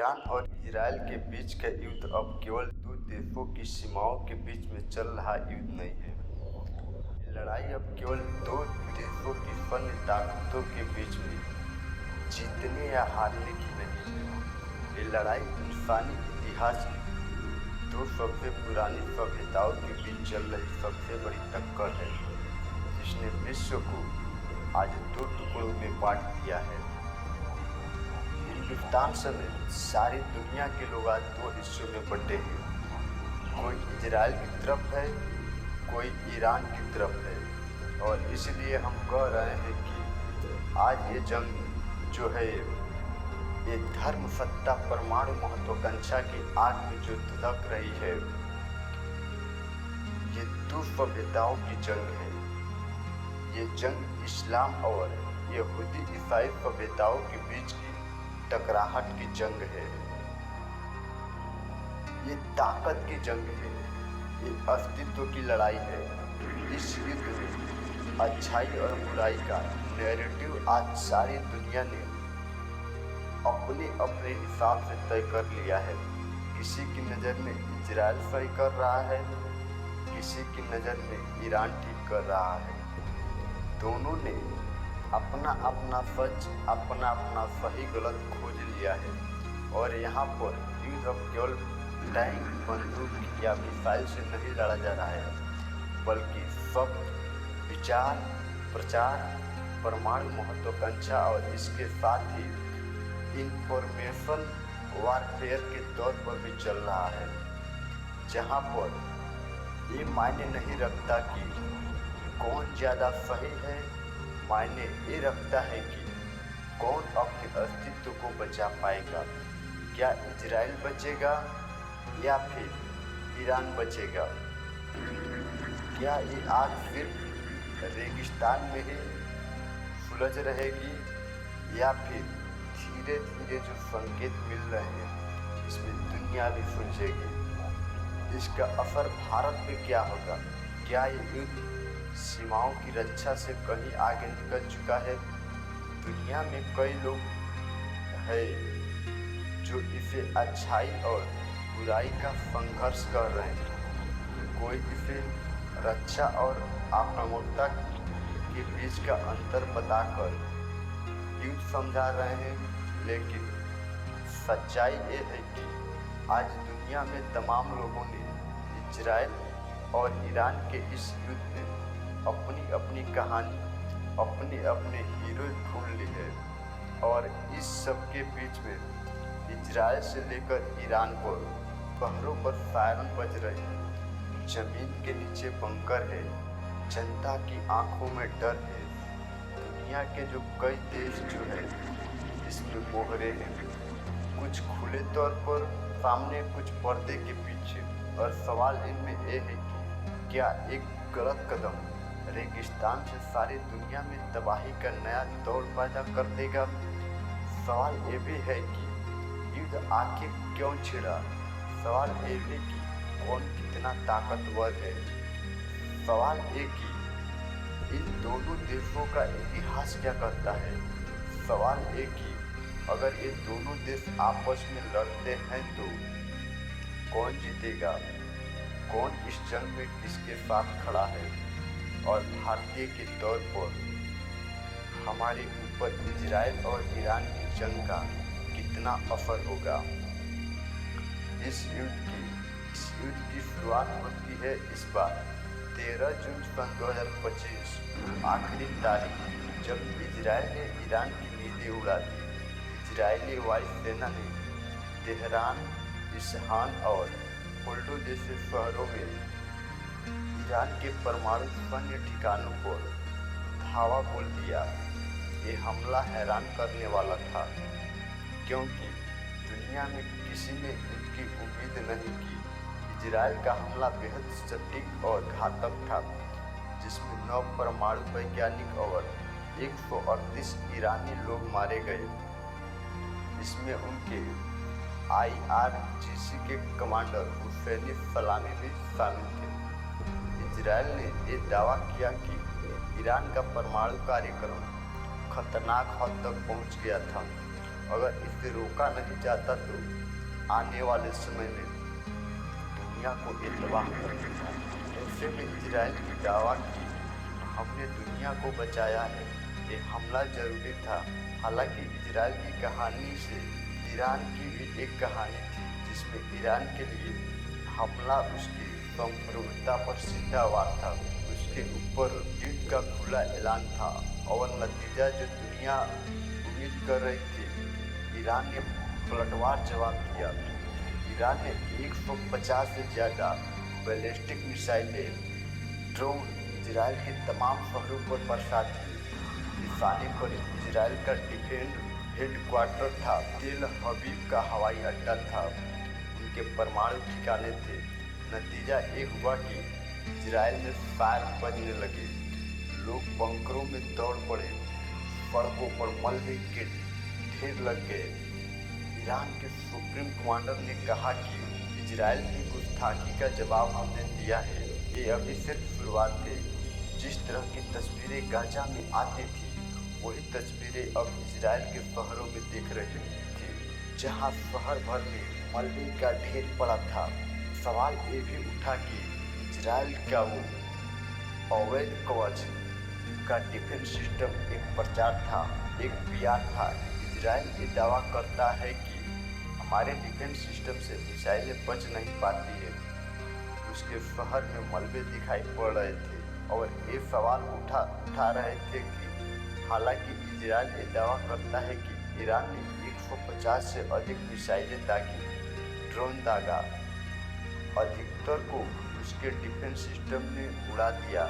Iran और Israel के बीच का युद्ध अब केवल दो देशों की सीमाओं के बीच में चल रहा युद्ध नहीं है। ये लड़ाई अब केवल दो देशों की सैन्य ताकतों के बीच में जीतने या हारने की नहीं है। ये लड़ाई इंसानी इतिहास की दो सबसे पुरानी सभ्यताओं के बीच चल रही सबसे बड़ी टक्कर है, जिसने विश्व को आज दो टुकड़ों में बांट दिया है। हिंदुस्तान समेत सारी दुनिया के लोग आज दो हिस्सों में बंटे हैं। कोई इजराइल की तरफ है, कोई ईरान की तरफ है, और इसलिए हम कह रहे हैं कि आज ये जंग जो है ये धर्म, सत्ता, परमाणु महत्वाकांक्षा की आग में जो धधक रही है, ये दो सभ्यताओं की जंग है। ये जंग इस्लाम और यहूदी ईसाई सभ्यताओं के बीच की टकराहट की जंग है। ये ताकत की जंग है, ये अस्तित्व की लड़ाई है। इस युद्ध में अच्छाई और बुराई का नैरेटिव आज सारी दुनिया ने अपने अपने हिसाब से तय कर लिया है। किसी की नज़र में इजराइल सही कर रहा है, किसी की नज़र में ईरान ठीक कर रहा है। दोनों ने अपना अपना सच, अपना अपना सही गलत खोज लिया है, और यहाँ पर युद्ध अब केवल टैंक, बंदूक या मिसाइल से नहीं लड़ा जा रहा है, बल्कि शब्द, विचार, प्रचार, परमाणु महत्वाकांक्षा और इसके साथ ही इंफॉर्मेशन वारफेयर के तौर पर भी चल रहा है, जहाँ पर ये मायने नहीं रखता कि कौन ज़्यादा सही है। मायने ये रखता है कि कौन अपने अस्तित्व को बचा पाएगा। क्या इजराइल बचेगा या फिर ईरान बचेगा? क्या ये आग सिर्फ रेगिस्तान में ही सुलझ रहेगी, या फिर धीरे धीरे जो संकेत मिल रहे हैं इसमें दुनिया भी सुलझेगी? इसका असर भारत पे क्या होगा? क्या ये युद्ध सीमाओं की रक्षा से कहीं आगे निकल चुका है? दुनिया में कई लोग हैं जो इसे अच्छाई और बुराई का संघर्ष कर रहे हैं। कोई इसे रक्षा और आक्रामकता के बीच का अंतर बताकर युद्ध समझा रहे हैं, लेकिन सच्चाई ये है कि आज दुनिया में तमाम लोगों ने इजराइल और ईरान के इस युद्ध में अपनी अपनी कहानी, अपने अपने हीरो ढूंढ ली है, और इस सब के बीच में इजराइल से लेकर ईरान पर शहरों पर सायरन बज रहे हैं, जमीन के नीचे बंकर है, जनता की आंखों में डर है। दुनिया के जो कई देश जो है इसमें मोहरे हैं, कुछ खुले तौर पर सामने, कुछ पर्दे के पीछे। और सवाल इनमें यह है कि क्या एक गलत कदम रेगिस्तान से सारी दुनिया में तबाही का नया दौर पैदा कर देगा? सवाल ये भी है कि युद्ध आखिर क्यों छिड़ा? सवाल ये भी कि कौन कितना ताकतवर है? सवाल ये कि इन दोनों देशों का इतिहास क्या कहता है? सवाल ये कि अगर ये दोनों देश आपस में लड़ते हैं तो कौन जीतेगा? कौन इस जंग में किसके साथ खड़ा है? और भारतीय के तौर पर हमारे ऊपर इजराइल और ईरान की जंग का कितना असर होगा? इस युद्ध की शुरुआत होती है इस बार 13 जून सन 2025, आखिरी तारीख, जब इजराइल ने ईरान की नींदें उड़ा दी। इजरायली वायुसेना ने तेहरान, इस्फहान और फोल्डो जैसे शहरों में ईरान के परमाणु सैन्य ठिकानों पर धावा बोल दिया। ये हमला हैरान करने वाला था, क्योंकि दुनिया में किसी ने इसकी उम्मीद नहीं की। इजराइल का हमला बेहद सटीक और घातक था, जिसमें 9 परमाणु वैज्ञानिक और 138 ईरानी लोग मारे गए। इसमें उनके IRGC के कमांडर हुसैन सलामी भी शामिल थे। इजराइल ने ये दावा किया कि ईरान का परमाणु कार्यक्रम खतरनाक हद तक पहुंच गया था अगर इसे रोका नहीं जाता तो आने वाले समय में दुनिया को ये तबाह कर देगा। ऐसे में इजराइल की दावा की हमने दुनिया को बचाया है, ये हमला जरूरी था। हालांकि इजराइल की कहानी से ईरान की भी एक कहानी थी, जिसमें ईरान के लिए हमला उसकी संप्रभुता पर सीधा वार था, उसके ऊपर युद्ध का खुला ऐलान था और नतीजा जो दुनिया उम्मीद कर रही थी, ईरान ने पलटवार जवाब दिया। ईरान ने 150 से ज़्यादा बैलिस्टिक मिसाइलें ड्रोन इजराइल के तमाम शहरों पर बरसा दी। निशाने पर इजराइल का डिफेंस हेडक्वार्टर था, तेल हबीब का हवाई अड्डा था, उनके परमाणु ठिकाने थे। नतीजा ये हुआ कि इजराइल में फायर बजने लगे, लोग बंकरों में दौड़ पड़े, सड़कों पर मलबे के ढेर लग गए। ईरान के सुप्रीम कमांडर ने कहा कि इजराइल की गुस्ताखी का जवाब हमने दिया है, ये अभी सिर्फ शुरुआत है। जिस तरह की तस्वीरें गाजा में आती थी, वही तस्वीरें अब इजराइल के शहरों में दिख रही थी, जहां शहर भर में मलबे का ढेर पड़ा था। सवाल ये भी उठा कि इजराइल का वो अवैध कवच का डिफेंस सिस्टम एक प्रचार था, एक पीआर था। इजराइल ये दावा करता है कि हमारे डिफेंस सिस्टम से मिसाइलें बच नहीं पाती है। उसके शहर में मलबे दिखाई पड़ रहे थे और ये सवाल उठा रहे थे कि हालांकि इजराइल ये दावा करता है कि ईरान ने 150 से अधिक मिसाइलें दागी, ड्रोन दागा, अधिकतर को उसके डिफेंस सिस्टम ने उड़ा दिया।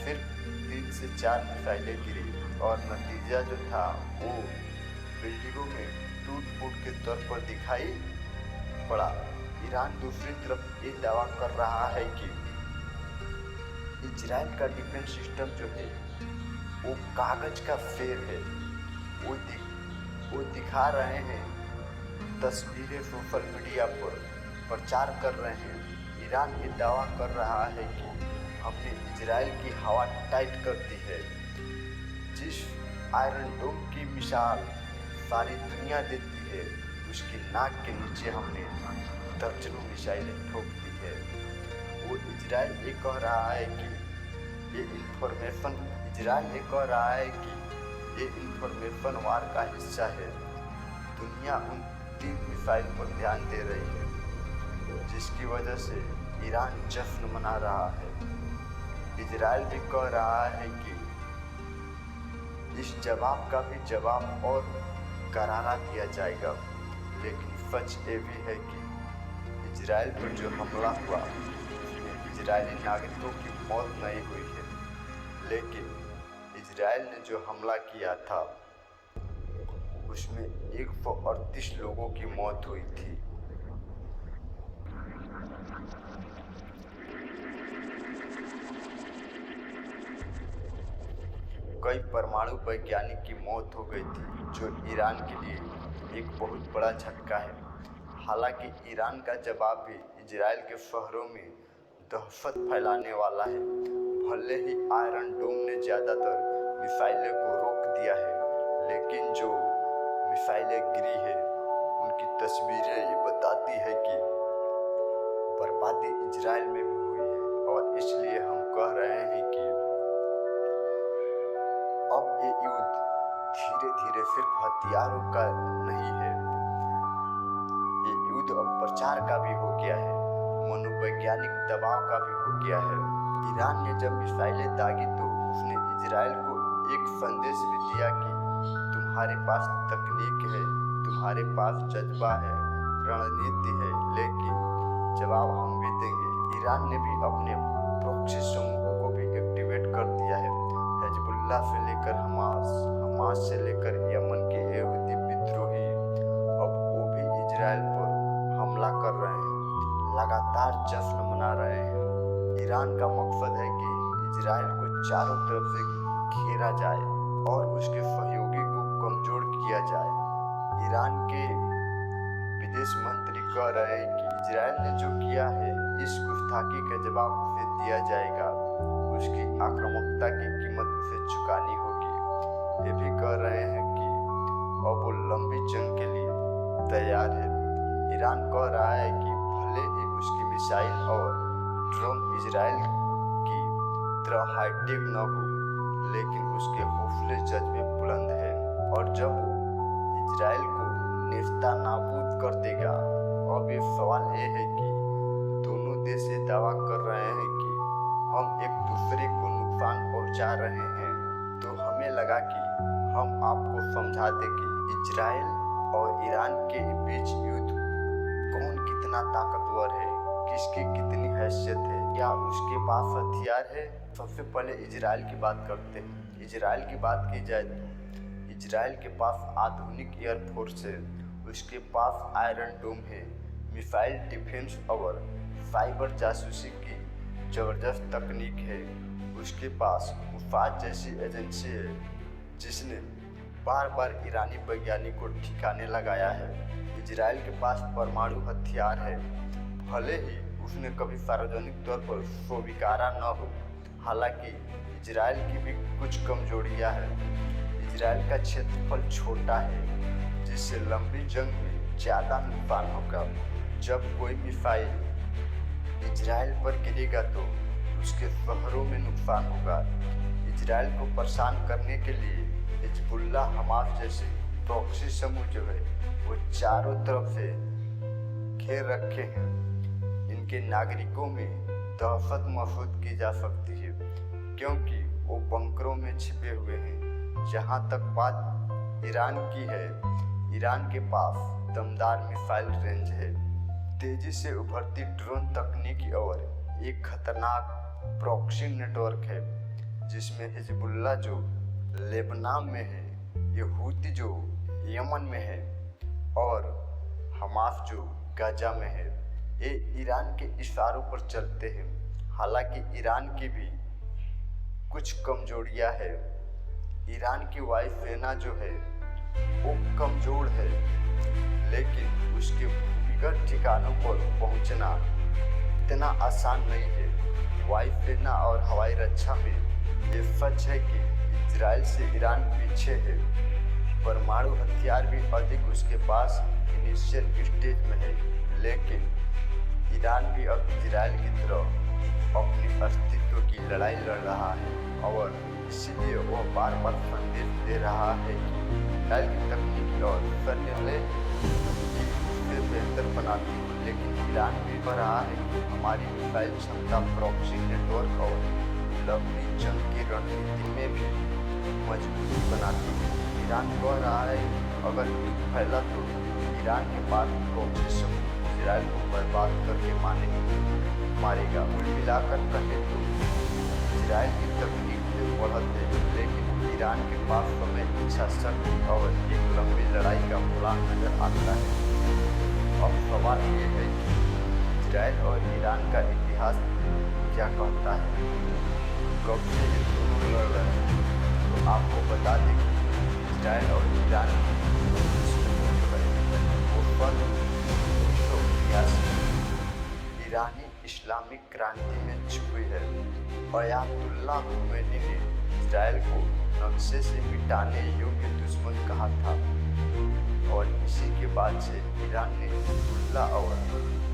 सिर्फ 3 से 4 मिसाइलें गिरी और नतीजा जो था वो बिल्डिंगों में टूट-फूट के तौर पर दिखाई पड़ा। ईरान दूसरी तरफ ये दावा कर रहा है कि इजराइल का डिफेंस सिस्टम जो है वो कागज का फेर है। वो दिखा रहे हैं, तस्वीरें सोशल मीडिया पर प्रचार कर रहे हैं। ईरान ये दावा कर रहा है कि हमने इजराइल की हवा टाइट कर दी है। जिस आयरन डोम की मिसाल सारी दुनिया देती है, उसकी नाक के नीचे हमने दर्जनों मिसाइलें ठोक दी है। वो इजराइल ये कह रहा है कि इजराइल ये कह रहा है कि ये इंफॉर्मेशन वार का हिस्सा है। दुनिया उन 3 मिसाइल पर ध्यान दे रही है, जिसकी वजह से ईरान जश्न मना रहा है। इजराइल भी कह रहा है कि इस जवाब का भी जवाब और करारा दिया जाएगा। लेकिन सच ये भी है कि इजराइल पर जो हमला हुआ उसमें इजरायली नागरिकों की मौत नहीं हुई है, लेकिन इजराइल ने जो हमला किया था उसमें 138 लोगों की मौत हुई थी। कई परमाणु वैज्ञानिक की मौत हो गई थी, जो ईरान के लिए एक बहुत बड़ा झटका है। हालांकि ईरान का जवाब भी इजराइल के शहरों में दहशत फैलाने वाला है। भले ही आयरन डोम ने ज़्यादातर मिसाइलें को रोक दिया है, लेकिन जो मिसाइलें गिरी है उनकी तस्वीरें ये बताती है कि बर्बादी इजराइल में भी हुई है। और इसलिए हम कह रहे हैं कि अब ये युद्ध धीरे धीरे सिर्फ हथियारों का नहीं है, ये युद्ध अब प्रचार का भी हो गया है, मनोवैज्ञानिक दबाव का भी हो गया है। ईरान ने जब मिसाइलें दागी तो उसने इजराइल को एक संदेश भी दिया कि तुम्हारे पास तकनीक है, तुम्हारे पास जज्बा है, रणनीति है, लेकिन जवाब हम भी देंगे। ईरान ने भी अपने प्रॉक्सी समूहों को भी एक्टिवेट कर दिया है। हिजबुल्लाह से लेकर हमास से लेकर यमन के यहूदी विद्रोही अब वो भी इजराइल पर हमला कर रहे हैं, लगातार जश्न मना रहे हैं। ईरान का मकसद है कि इजराइल को चारों तरफ से घेरा जाए और उसके सहयोगी को कमजोर किया जाए। ईरान के विदेश मंत्री कह रहे हैं कि इजराइल ने जो किया है, इस गुस्ताखी का जवाब उसे दिया जाएगा, उसकी आक्रामकता की कीमत उसे चुकानी होगी। ये भी कह रहे हैं कि और वो लंबी जंग के लिए तैयार है। ईरान कह रहा है कि भले ही उसकी मिसाइल और ड्रोन इजराइल की तरह हाईटेक न हो, लेकिन उसके हौसले जज्बे बुलंद है और जब वो इजराइल को नेस्ता नाबूद कर देगा। अब ये सवाल ये है कि दोनों देश ये दावा कर रहे हैं कि हम एक दूसरे को नुकसान पहुंचा रहे हैं, तो हमें लगा कि हम आपको समझा दें कि इजराइल और ईरान के बीच युद्ध कौन कितना ताकतवर है, किसकी कितनी हैसियत है, क्या उसके पास हथियार है। सबसे पहले इजराइल की बात करते हैं। इजराइल की बात की जाए तो इजराइल के पास आधुनिक एयरफोर्स है, उसके पास आयरन डोम है, मिसाइल डिफेंस और साइबर जासूसी की जबरदस्त तकनीक है। उसके पास मुसाद जैसी एजेंसी है जिसने बार बार ईरानी वैज्ञानिक को ठिकाने लगाया है। इजराइल के पास परमाणु हथियार है, भले ही उसने कभी सार्वजनिक तौर पर स्वीकारा न हो। हालांकि इजराइल की भी कुछ कमजोरियां हैं। इजराइल का क्षेत्रफल छोटा है, जिससे लंबी जंग में ज़्यादा नुकसान होगा। जब कोई मिसाइल इजराइल पर गिरेगा तो उसके शहरों में नुकसान होगा। इजराइल को परेशान करने के लिए हिजबुल्ला, हमास जैसे प्रॉक्सी समूह जो है वो चारों तरफ से घेर रखे हैं। इनके नागरिकों में दहशत महसूस की जा सकती है क्योंकि वो बंकरों में छिपे हुए हैं। जहाँ तक बात ईरान की है, ईरान के पास दमदार मिसाइल रेंज है, तेजी से उभरती ड्रोन तकनीकी और एक खतरनाक प्रॉक्सी नेटवर्क है जिसमें हिजबुल्ला जो लेबनान में है, यहूदी जो यमन में है और हमास जो गाजा में है। ये ईरान के इशारों पर चलते हैं। हालांकि ईरान की भी कुछ कमजोरियां है। ईरान की वायुसेना जो है वो कमजोर है, लेकिन उसके भूमिगत ठिकानों पर पहुंचना इतना आसान नहीं है। वायुसेना और हवाई रक्षा में ये सच है कि इजराइल से ईरान पीछे है। परमाणु हथियार भी अधिक उसके पास इनिशियल स्टेज में है, लेकिन ईरान भी अब इजराइल की तरह अपनी अस्तित्व की लड़ाई लड़ रहा है और इसीलिए वह बार बार संदेश दे रहा है कि इजराइल की तकनीकी और सैन्य उससे बेहतर बनाती है। लेकिन ईरान भी कह रहा है कि हमारी मिसाइल क्षमता प्रॉक्सी नेटवर्क और लंबी जंग की रणनीति में भी मजबूती बनाती है। ईरान कह रहा है अगर युद्ध फैला तो ईरान के पास प्रॉक्सी समूह इजराइल को बर्बाद करके मारेगा। कुल मिलाकर कहे तो इजराइल की तकनीक में बढ़त है, लेकिन ईरान के पास समय, इच्छा शक्ति और एक लंबी लड़ाई का प्लान नजर आता है। अब सवाल ये है कि इजराइल और ईरान का इतिहास क्या कहता है, कब से ये दोनों लड़ रहे हैं। तो आपको बता दें कि इजराइल और ईरान ईरानी इस्लामिक क्रांति में छुपी है। अयातुल्लाह खुमैनी ने इजराइल को नक्शे से मिटाने योग्य दुश्मन कहा था और इसी के बाद से ईरान ने हिजबुल्लाह और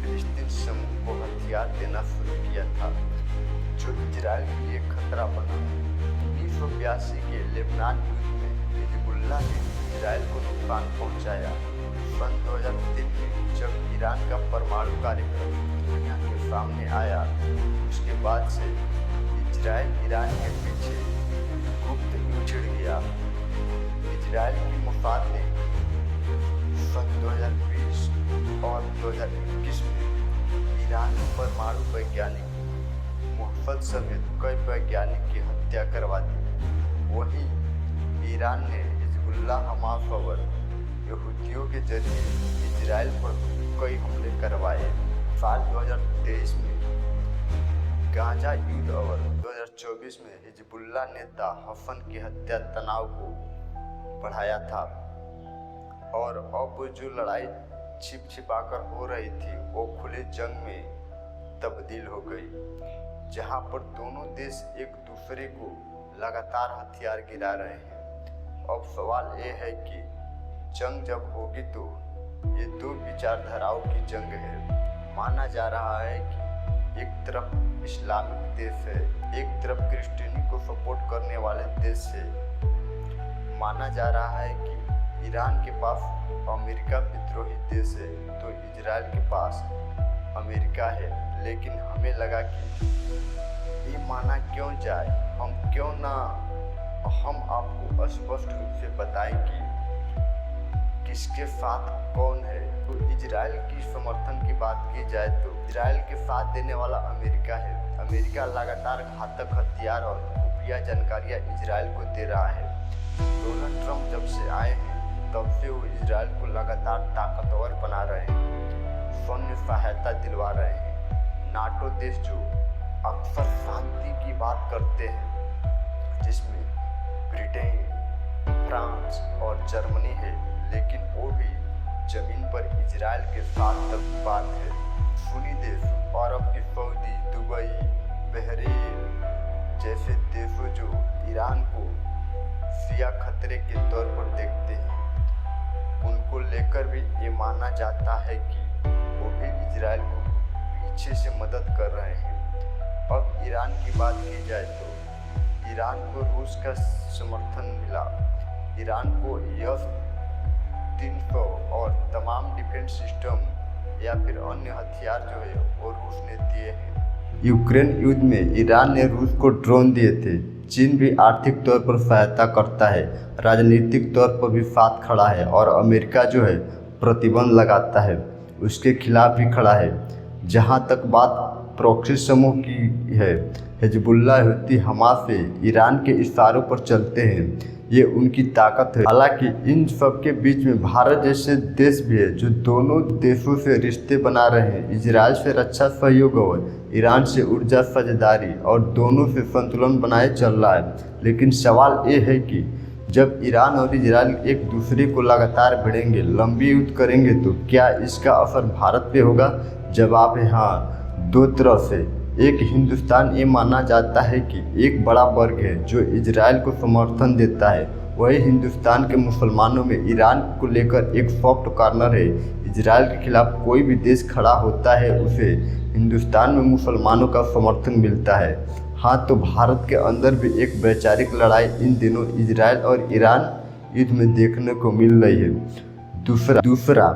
फिलिस्तीन समूह को हथियार देना शुरू किया था, जो इजराइल के लिए खतरा बना। 1982 के लेबनान युद्ध में हिजबुल्लाह ने इजराइल को नुकसान पहुंचाया। सन 2003 में जब ईरान का परमाणु कार्यक्रम दुनिया के सामने आया, उसके बाद से इजराइल ईरान के पीछे गुप्त युद्ध छिड़ गया। इजराइल की मुसाद ने सन 2020 और 2021 में ईरान परमाणु वैज्ञानिक मोहम्मद समेत कई वैज्ञानिक की हत्या करवा दी। वहीं ईरान ने हिजबुल्लाह, हमास और यहूदियों के जरिए इजराइल पर कई हमले करवाए। साल 2023 में गाजा युद्ध और 2024 में हिजबुल्लाह नेता हसन की हत्या तनाव को बढ़ाया था और अब जो लड़ाई छिपाकर हो रही थी वो खुले जंग में तब्दील हो गई, जहां पर दोनों देश एक दूसरे को लगातार हथियार गिरा रहे हैं। अब सवाल ये है कि जंग जब होगी तो ये दो विचारधाराओं की जंग है। माना जा रहा है कि एक तरफ इस्लामिक देश है, एक तरफ क्रिश्चियनी को सपोर्ट करने वाले देश है। माना जा रहा है कि ईरान के पास अमेरिका विद्रोही देश है तो इजराइल के पास अमेरिका है। लेकिन हमें लगा कि ये माना क्यों जाए, हम आपको स्पष्ट रूप से बताएं कि किसके साथ कौन है। तो इजराइल की समर्थन की बात की जाए तो इजराइल के साथ देने वाला अमेरिका है। अमेरिका लगातार घातक हथियार और खुफिया जानकारियां इजराइल को दे रहा है। डोनाल्ड ट्रंप जब से आए हैं तब से वो इजराइल को लगातार ताकतवर बना रहे हैं, सैन्य सहायता दिलवा रहे हैं। नाटो देश जो अक्सर शांति की बात करते हैं, जिसमें ब्रिटेन, फ्रांस और जर्मनी है, लेकिन वो भी जमीन पर इजराइल के साथ तक बात है। सुन्नी देश, अरब की सऊदी, दुबई, बहरीन जैसे देशों जो ईरान को शिया खतरे के तौर पर देखते हैं, उनको लेकर भी ये माना जाता है कि वो भी इजराइल को पीछे से मदद कर रहे हैं। अब ईरान की बात की जाए तो ईरान को रूस का समर्थन मिला। ईरान को S-300 और तमाम डिफेंस सिस्टम या फिर अन्य हथियार जो है वो रूस ने दिए हैं। यूक्रेन युद्ध में ईरान ने रूस को ड्रोन दिए थे। चीन भी आर्थिक तौर पर सहायता करता है, राजनीतिक तौर पर भी साथ खड़ा है और अमेरिका जो है प्रतिबंध लगाता है, उसके खिलाफ भी खड़ा है। जहाँ तक बात प्रॉक्सी समूह की है, हिजबुल्लाह, हूती, हमास से ईरान के इशारों पर चलते हैं, ये उनकी ताकत है। हालांकि इन सब के बीच में भारत जैसे देश भी है जो दोनों देशों से रिश्ते बना रहे हैं। इजराइल से रक्षा सहयोग और ईरान से ऊर्जा साझेदारी और दोनों से संतुलन बनाए चल रहा है। लेकिन सवाल ये है कि जब ईरान और इजराइल एक दूसरे को लगातार भिड़ेंगे, लंबी युद्ध करेंगे, तो क्या इसका असर भारत पे होगा? जवाब है हाँ, दो तरफ से। एक हिंदुस्तान ये माना जाता है कि एक बड़ा वर्ग है जो इजराइल को समर्थन देता है। वही हिंदुस्तान के मुसलमानों में ईरान को लेकर एक सॉफ्ट कॉर्नर है। इजराइल के खिलाफ कोई भी देश खड़ा होता है उसे हिंदुस्तान में मुसलमानों का समर्थन मिलता है। हाँ, तो भारत के अंदर भी एक वैचारिक लड़ाई इन दिनों इजराइल और ईरान युद्ध में देखने को मिल रही है। दूसरा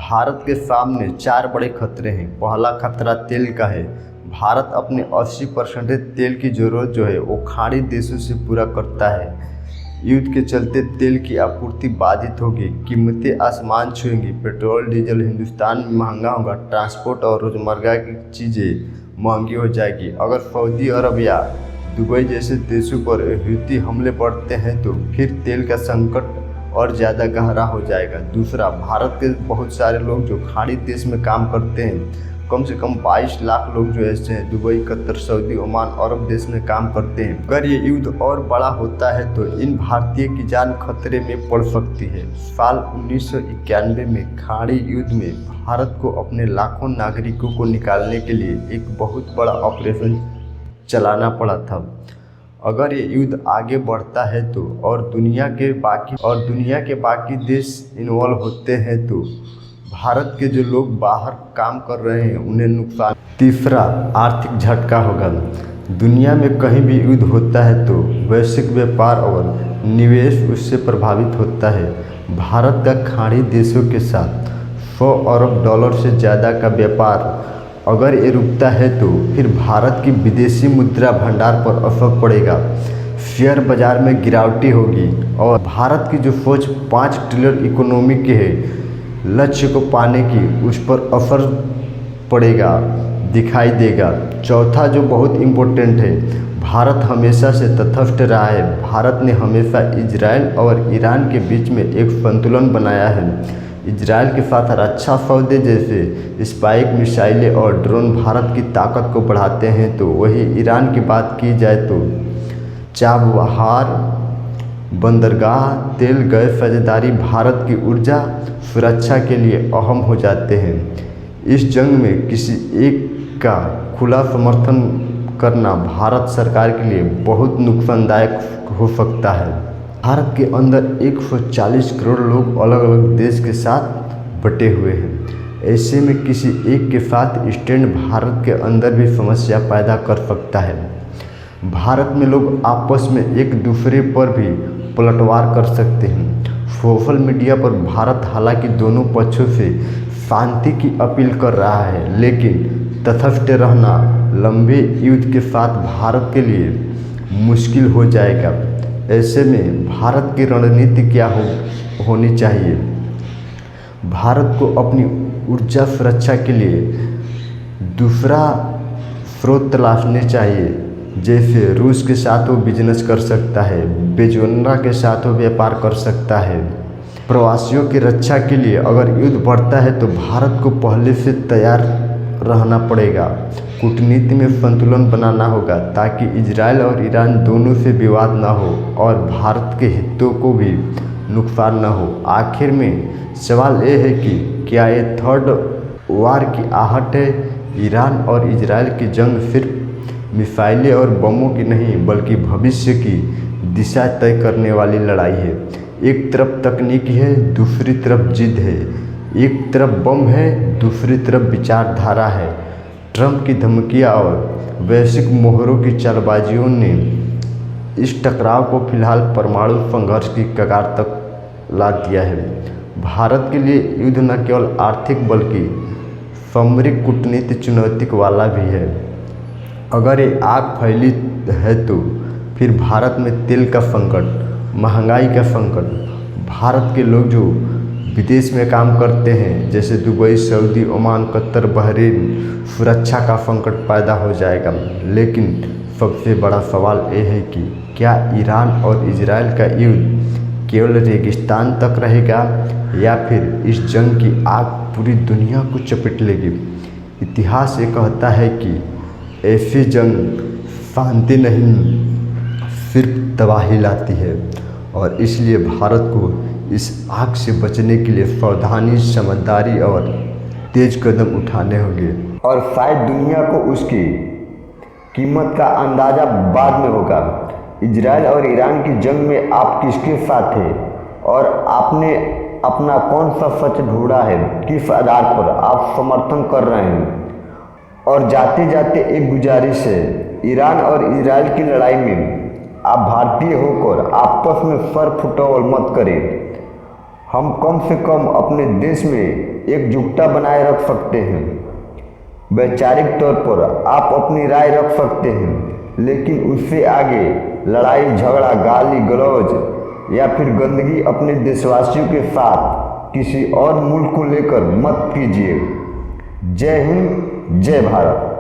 भारत के सामने 4 बड़े खतरे हैं। पहला खतरा तेल का है। भारत अपने 80% तेल की ज़रूरत जो है वो खाड़ी देशों से पूरा करता है। युद्ध के चलते तेल की आपूर्ति बाधित होगी, कीमतें आसमान छुएंगी, पेट्रोल डीजल हिंदुस्तान में महंगा होगा, ट्रांसपोर्ट और रोज़मर्रा की चीज़ें महंगी हो जाएगी। अगर सऊदी अरब या दुबई जैसे देशों पर हूती हमले बढ़ते हैं तो फिर तेल का संकट और ज़्यादा गहरा हो जाएगा। दूसरा, भारत के बहुत सारे लोग जो खाड़ी देश में काम करते हैं, कम से कम 22 लाख लोग जो ऐसे हैं, दुबई, कतर, सऊदी, ओमान, अरब देश में काम करते हैं। अगर ये युद्ध और बड़ा होता है तो इन भारतीय की जान खतरे में पड़ सकती है। साल 1991 में खाड़ी युद्ध में भारत को अपने लाखों नागरिकों को निकालने के लिए एक बहुत बड़ा ऑपरेशन चलाना पड़ा था। अगर ये युद्ध आगे बढ़ता है तो और दुनिया के बाकी देश इन्वॉल्व होते हैं तो भारत के जो लोग बाहर काम कर रहे हैं उन्हें नुकसान। तीसरा, आर्थिक झटका होगा। दुनिया में कहीं भी युद्ध होता है तो वैश्विक व्यापार और निवेश उससे प्रभावित होता है। भारत का खाड़ी देशों के साथ $100 अरब से ज़्यादा का व्यापार अगर ये रुकता है तो फिर भारत की विदेशी मुद्रा भंडार पर असर पड़ेगा, शेयर बाजार में गिरावटी होगी और भारत की जो सोच 5 ट्रिलियन इकोनॉमी के है लक्ष्य को पाने की, उस पर असर पड़ेगा, दिखाई देगा। चौथा जो बहुत इम्पोर्टेंट है, भारत हमेशा से तटस्थ रहा है। भारत ने हमेशा इजराइल और ईरान के बीच में एक संतुलन बनाया है। इजराइल के साथ रक्षा सौदे जैसे स्पाइक मिसाइलें और ड्रोन भारत की ताकत को बढ़ाते हैं, तो वही ईरान की बात की जाए तो चाबहार बंदरगाह, तेल गैस साझेदारी भारत की ऊर्जा सुरक्षा के लिए अहम हो जाते हैं। इस जंग में किसी एक का खुला समर्थन करना भारत सरकार के लिए बहुत नुकसानदायक हो सकता है। भारत के अंदर 140 करोड़ लोग अलग अलग देश के साथ बटे हुए हैं। ऐसे में किसी एक के साथ स्टैंड भारत के अंदर भी समस्या पैदा कर सकता है। भारत में लोग आपस में एक दूसरे पर भी पलटवार कर सकते हैं। सोशल मीडिया पर भारत हालांकि दोनों पक्षों से शांति की अपील कर रहा है, लेकिन तटस्थ रहना लंबे युद्ध के साथ भारत के लिए मुश्किल हो जाएगा। ऐसे में भारत की रणनीति क्या होनी चाहिए? भारत को अपनी ऊर्जा सुरक्षा के लिए दूसरा स्रोत तलाशने चाहिए। जैसे रूस के साथ वो बिजनेस कर सकता है, वेनेजुएला के साथ वो व्यापार कर सकता है। प्रवासियों की रक्षा के लिए अगर युद्ध बढ़ता है तो भारत को पहले से तैयार रहना पड़ेगा। कूटनीति में संतुलन बनाना होगा ताकि इजराइल और ईरान दोनों से विवाद न हो और भारत के हितों को भी नुकसान न हो। आखिर में सवाल ये है कि क्या ये थर्ड वार की आहट है? ईरान और इजराइल की जंग सिर्फ मिसाइलें और बमों की नहीं बल्कि भविष्य की दिशा तय करने वाली लड़ाई है। एक तरफ तकनीकी है, दूसरी तरफ जिद है। एक तरफ बम है, दूसरी तरफ विचारधारा है। ट्रंप की धमकियां और वैश्विक मोहरों की चालबाजियों ने इस टकराव को फिलहाल परमाणु संघर्ष की कगार तक ला दिया है। भारत के लिए युद्ध न केवल आर्थिक बल्कि सामरिक कूटनीति चुनौती वाला भी है। अगर ये आग फैली है तो फिर भारत में तेल का संकट, महंगाई का संकट, भारत के लोग जो विदेश में काम करते हैं जैसे Dubai, Saudi, Oman, Qatar, Bahrain, सुरक्षा का संकट पैदा हो जाएगा। लेकिन सबसे बड़ा सवाल ये है कि क्या ईरान और इजराइल का युद्ध केवल रेगिस्तान तक रहेगा या फिर इस जंग की आग पूरी दुनिया को चपेट लेगी? इतिहास ये कहता है कि ऐसी जंग शांति नहीं सिर्फ तबाही लाती है और इसलिए भारत को इस आग से बचने के लिए सावधानी, समझदारी और तेज कदम उठाने होंगे। और शायद दुनिया को उसकी कीमत का अंदाज़ा बाद में होगा। इजराइल और ईरान की जंग में आप किसके साथ थे और आपने अपना कौन सा सच ढूंढा है? किस आधार पर आप समर्थन कर रहे हैं? और जाते जाते एक गुजारिश है, ईरान और इजराइल की लड़ाई में आप भारतीय होकर आपस में सर फुटबॉल मत करें। हम कम से कम अपने देश में एकजुटता बनाए रख सकते हैं। वैचारिक तौर पर आप अपनी राय रख सकते हैं, लेकिन उससे आगे लड़ाई झगड़ा, गाली गलौज या फिर गंदगी अपने देशवासियों के साथ किसी और मुल्क को लेकर मत कीजिए। जय हिंद, जय भारत।